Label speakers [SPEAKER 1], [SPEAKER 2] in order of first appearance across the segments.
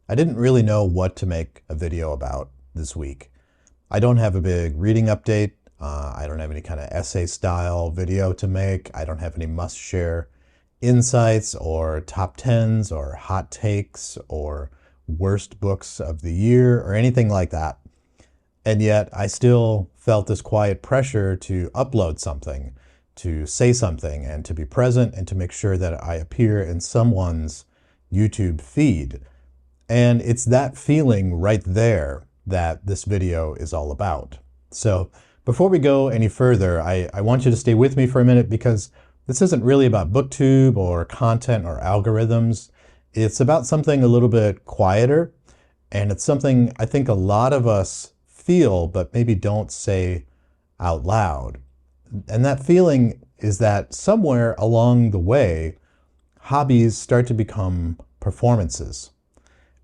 [SPEAKER 1] I didn't really know what to make a video about this week. I don't have a big reading update. I don't have any kind of essay style video to make. I don't have any must share insights or top tens or hot takes or worst books of the year or anything like that. And yet I still felt this quiet pressure to upload something, to say something, and to be present and to make sure that I appear in someone's YouTube feed. And it's that feeling right there that this video is all about. So before we go any further, I want you to stay with me for a minute, because this isn't really about BookTube or content or algorithms. It's about something a little bit quieter, and it's something I think a lot of us feel but maybe don't say out loud. And that feeling is that somewhere along the way, hobbies start to become performances.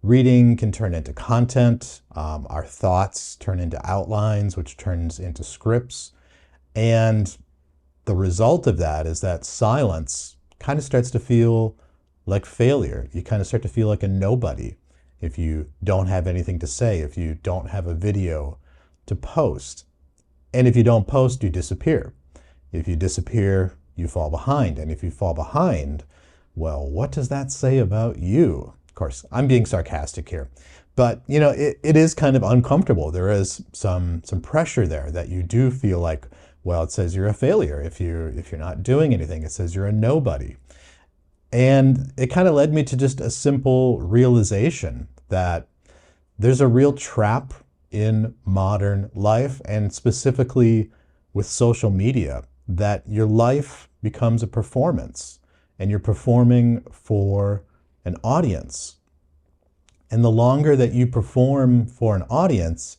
[SPEAKER 1] Reading can turn into content, our thoughts turn into outlines, which turns into scripts, and the result of that is that silence kind of starts to feel like failure. You kind of start to feel like a nobody if you don't have anything to say, if you don't have a video to post. And if you don't post, you disappear. If you disappear, you fall behind. And if you fall behind, well, what does that say about you? Of course, I'm being sarcastic here, but you know, it is kind of uncomfortable. There is some pressure there that you do feel like, well, it says you're a failure if you're not doing anything. It says you're a nobody. And it kind of led me to just a simple realization that there's a real trap in modern life, and specifically with social media, that your life becomes a performance and you're performing for an audience. And the longer that you perform for an audience,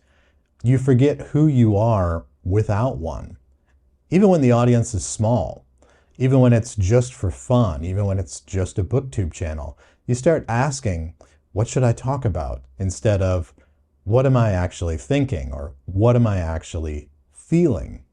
[SPEAKER 1] you forget who you are without one. Even when the audience is small, even when it's just for fun, even when it's just a BookTube channel, you start asking, what should I talk about? Instead of, what am I actually thinking? Or what am I actually feeling?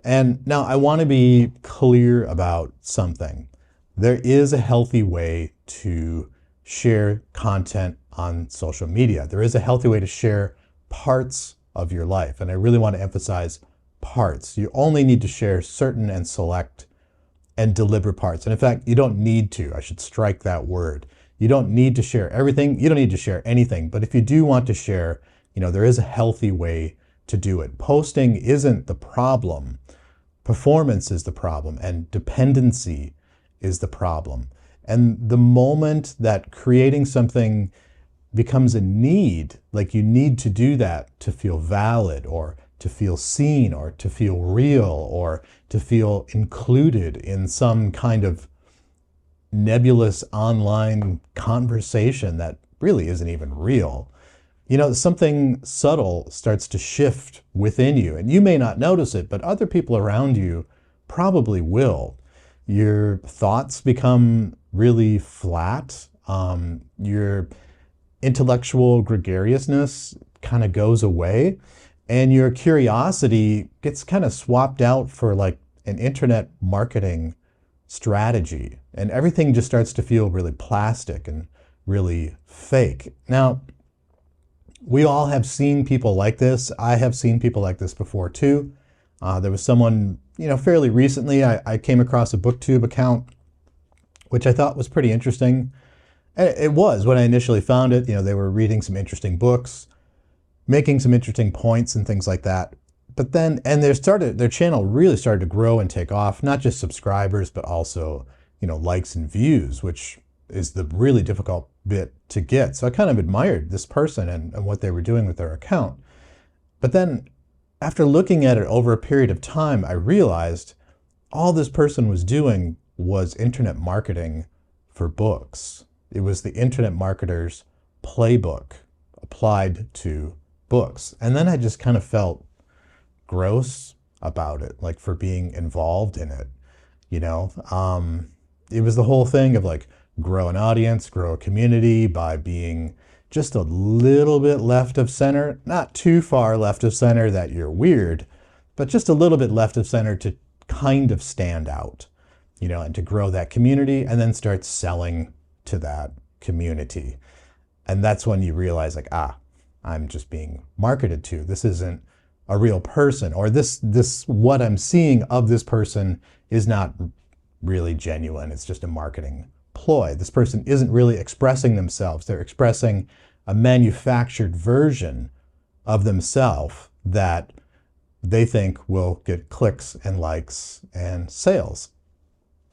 [SPEAKER 1] And now I want to be clear about something. There is a healthy way to share content on social media. There is a healthy way to share parts of your life. And I really want to emphasize parts. You only need to share certain and select and deliberate parts. And in fact, you don't need to. I should strike that word. You don't need to share everything. You don't need to share anything. But if you do want to share, there is a healthy way to do it. Posting isn't the problem. Performance is the problem, and dependency is the problem. And the moment that creating something becomes a need, like you need to do that to feel valid or to feel seen or to feel real or to feel included in some kind of nebulous online conversation that really isn't even real, something subtle starts to shift within you. And you may not notice it, but other people around you probably will. Your thoughts become really flat. Your intellectual gregariousness kind of goes away, and your curiosity gets kind of swapped out for like an internet marketing strategy, and everything just starts to feel really plastic and really fake. Now, we all have seen people like this. I have seen people like this before too. There was someone, fairly recently, I came across a BookTube account, which I thought was pretty interesting. And it was when I initially found it. They were reading some interesting books, making some interesting points and things like that. But then, and their channel really started to grow and take off, not just subscribers, but also, likes and views, which is the really difficult bit to get. So I kind of admired this person and what they were doing with their account. But then after looking at it over a period of time, I realized all this person was doing was internet marketing for books. It was the internet marketer's playbook applied to books. And then I just kind of felt gross about it, like for being involved in it. It was the whole thing of like, grow an audience, grow a community by being just a little bit left of center, not too far left of center that you're weird, but just a little bit left of center to kind of stand out, and to grow that community and then start selling to that community. And that's when you realize like, I'm just being marketed to. This isn't a real person, or this what I'm seeing of this person is not really genuine. It's just a marketing ploy. This person isn't really expressing themselves. They're expressing a manufactured version of themselves that they think will get clicks and likes and sales,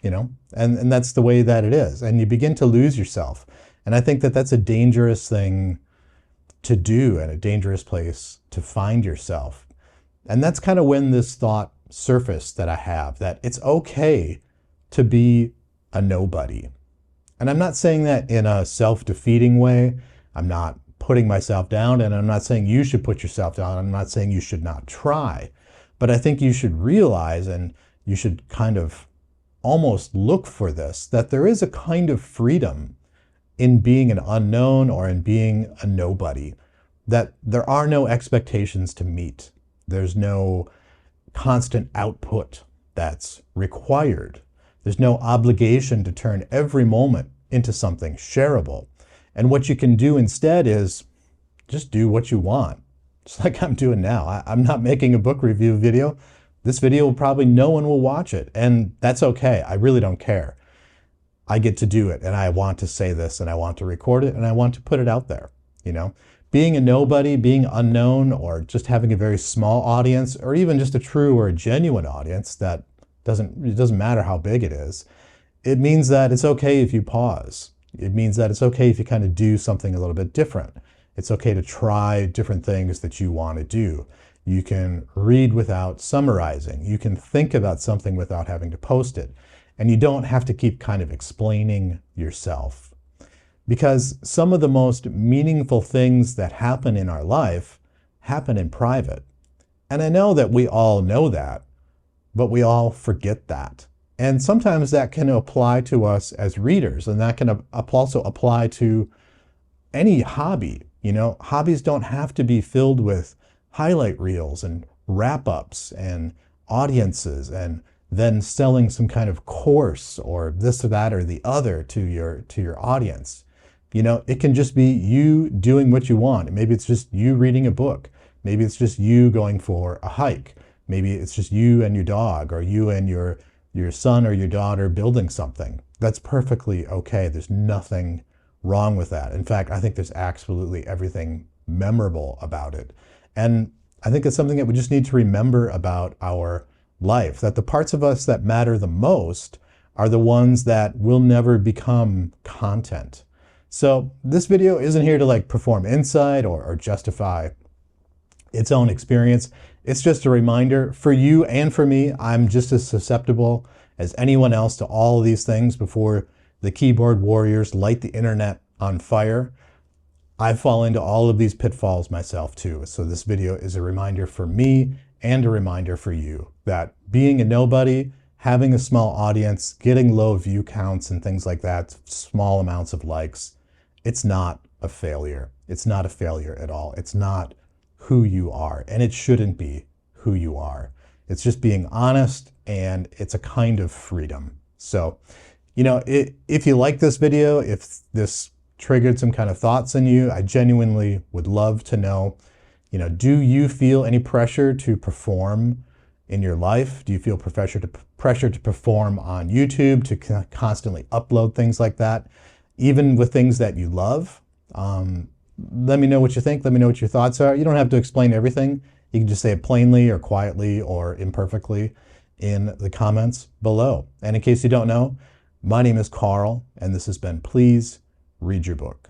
[SPEAKER 1] and that's the way that it is. And you begin to lose yourself. And I think that that's a dangerous thing to do and a dangerous place to find yourself. And that's kind of when this thought surfaced that I have, that it's okay to be a nobody. And I'm not saying that in a self-defeating way. I'm not putting myself down, and I'm not saying you should put yourself down. I'm not saying you should not try. But I think you should realize, and you should kind of almost look for this, that there is a kind of freedom in being an unknown or in being a nobody, that there are no expectations to meet. There's no constant output that's required. There's no obligation to turn every moment into something shareable. And what you can do instead is just do what you want. Just like I'm doing now. I'm not making a book review video. This video will probably, no one will watch it. And that's okay. I really don't care. I get to do it, and I want to say this, and I want to record it, and I want to put it out there, Being a nobody, being unknown, or just having a very small audience, or even just a true or a genuine audience that it doesn't matter how big it is. It means that it's okay if you pause. It means that it's okay if you kind of do something a little bit different. It's okay to try different things that you want to do. You can read without summarizing. You can think about something without having to post it. And you don't have to keep kind of explaining yourself. Because some of the most meaningful things that happen in our life happen in private. And I know that we all know that, but we all forget that. And sometimes that can apply to us as readers, and that can also apply to any hobby. Hobbies don't have to be filled with highlight reels and wrap-ups and audiences and then selling some kind of course or this or that or the other to your audience. It can just be you doing what you want. Maybe it's just you reading a book. Maybe it's just you going for a hike. Maybe it's just you and your dog, or you and your son or your daughter building something. That's perfectly okay. There's nothing wrong with that. In fact, I think there's absolutely everything memorable about it. And I think it's something that we just need to remember about our life, that the parts of us that matter the most are the ones that will never become content. So this video isn't here to perform insight or justify its own experience. It's just a reminder for you and for me. I'm just as susceptible as anyone else to all of these things before the keyboard warriors light the internet on fire. I fall into all of these pitfalls myself too. So this video is a reminder for me and a reminder for you that being a nobody, having a small audience, getting low view counts and things like that, small amounts of likes, it's not a failure. It's not a failure at all. It's not who you are, and it shouldn't be who you are. It's just being honest, and it's a kind of freedom. So, if you like this video, if this triggered some kind of thoughts in you, I genuinely would love to know, do you feel any pressure to perform in your life? Do you feel pressure to perform on YouTube, to constantly upload things like that, even with things that you love? Let me know what you think. Let me know what your thoughts are. You don't have to explain everything. You can just say it plainly or quietly or imperfectly in the comments below. And in case you don't know, my name is Carl, and this has been Please Read Your Book.